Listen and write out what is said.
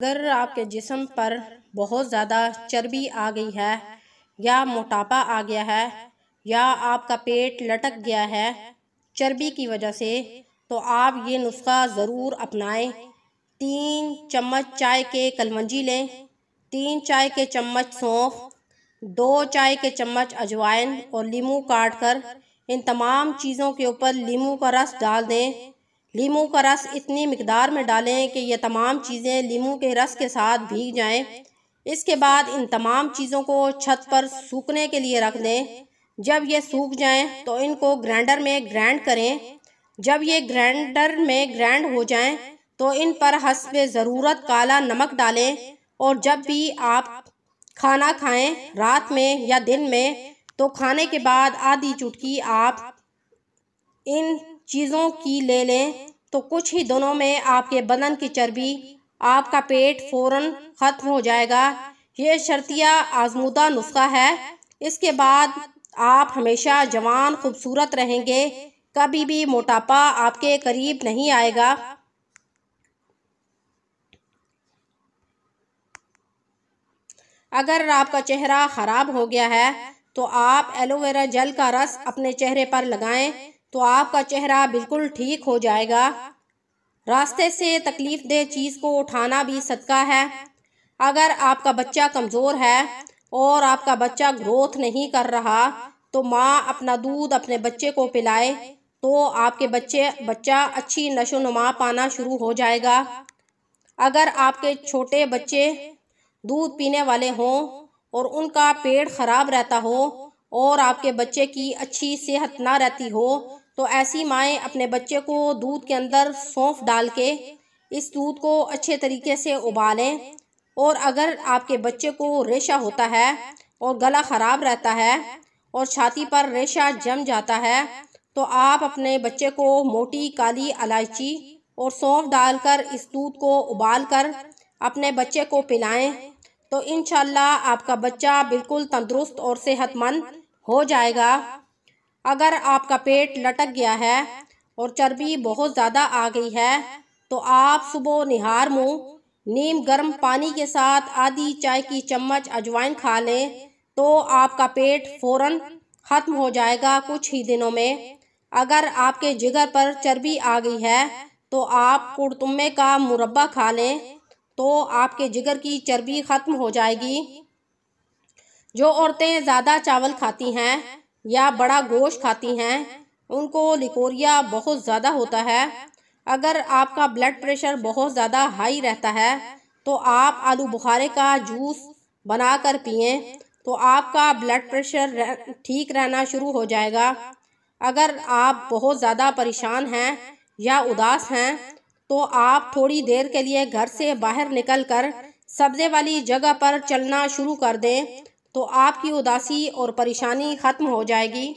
अगर आपके जिस्म पर बहुत ज़्यादा चर्बी आ गई है या मोटापा आ गया है या आपका पेट लटक गया है चर्बी की वजह से, तो आप ये नुस्खा ज़रूर अपनाएं। 3 चम्मच चाय के कलवंजी लें, 3 चाय के चम्मच सौंफ, 2 चाय के चम्मच अजवाइन और लीमू काट कर इन तमाम चीज़ों के ऊपर लीमू का रस डाल दें। लीमू का रस इतनी मिकदार में डालें कि ये तमाम चीज़ें लीमू के रस के साथ भीग जाएं। इसके बाद इन तमाम चीज़ों को छत पर सूखने के लिए रख दें। जब ये सूख जाएं तो इनको ग्राइंडर में ग्राइंड करें। जब ये ग्राइंडर में ग्राइंड हो जाएं तो इन पर हस्बे ज़रूरत काला नमक डालें। और जब भी आप खाना खाएं, रात में या दिन में, तो खाने के बाद आधी चुटकी आप इन चीज़ों की ले लें, तो कुछ ही दिनों में आपके बदन की चर्बी, आपका पेट फ़ौरन ख़त्म हो जाएगा। ये शर्तिया आज़मूदा नुस्खा है। इसके बाद आप हमेशा जवान खूबसूरत रहेंगे, कभी भी मोटापा आपके करीब नहीं आएगा। अगर आपका चेहरा ख़राब हो गया है तो आप एलोवेरा जेल का रस अपने चेहरे पर लगाएं, तो आपका चेहरा बिल्कुल ठीक हो जाएगा। रास्ते से तकलीफ दे चीज़ को उठाना भी सदका है। अगर आपका बच्चा कमज़ोर है और आपका बच्चा ग्रोथ नहीं कर रहा, तो माँ अपना दूध अपने बच्चे को पिलाए, तो आपके बच्चा अच्छी नशोनुमा पाना शुरू हो जाएगा। अगर आपके छोटे बच्चे दूध पीने वाले हों और उनका पेट ख़राब रहता हो और आपके बच्चे की अच्छी सेहत ना रहती हो, तो ऐसी माएँ अपने बच्चे को दूध के अंदर सौंफ डाल के इस दूध को अच्छे तरीके से उबालें। और अगर आपके बच्चे को रेशा होता है और गला ख़राब रहता है और छाती पर रेशा जम जाता है, तो आप अपने बच्चे को मोटी काली इलायची और सौंफ डालकर इस दूध को उबाल कर अपने बच्चे को पिलाएं, तो इंशाल्लाह आपका बच्चा बिल्कुल तंदुरुस्त और सेहतमंद हो जाएगा। अगर आपका पेट लटक गया है और चर्बी बहुत ज़्यादा आ गई है, तो आप सुबह निहार मुँह नीम गर्म पानी के साथ आधी चाय की चम्मच अजवाइन खा लें, तो आपका पेट फ़ौरन ख़त्म हो जाएगा कुछ ही दिनों में। अगर आपके जिगर पर चर्बी आ गई है तो आप कुड़तुमे का मुरब्बा खा लें, तो आपके जिगर की चर्बी ख़त्म हो जाएगी। जो औरतें ज़्यादा चावल खाती हैं या बड़ा गोश्त खाती हैं, उनको लिकोरिया बहुत ज़्यादा होता है। अगर आपका ब्लड प्रेशर बहुत ज़्यादा हाई रहता है, तो आप आलू बुखारे का जूस बनाकर पिएं, तो आपका ब्लड प्रेशर ठीक रहना शुरू हो जाएगा। अगर आप बहुत ज़्यादा परेशान हैं या उदास हैं, तो आप थोड़ी देर के लिए घर से बाहर निकलकर सब्ज़े वाली जगह पर चलना शुरू कर दें, तो आपकी उदासी और परेशानी ख़त्म हो जाएगी।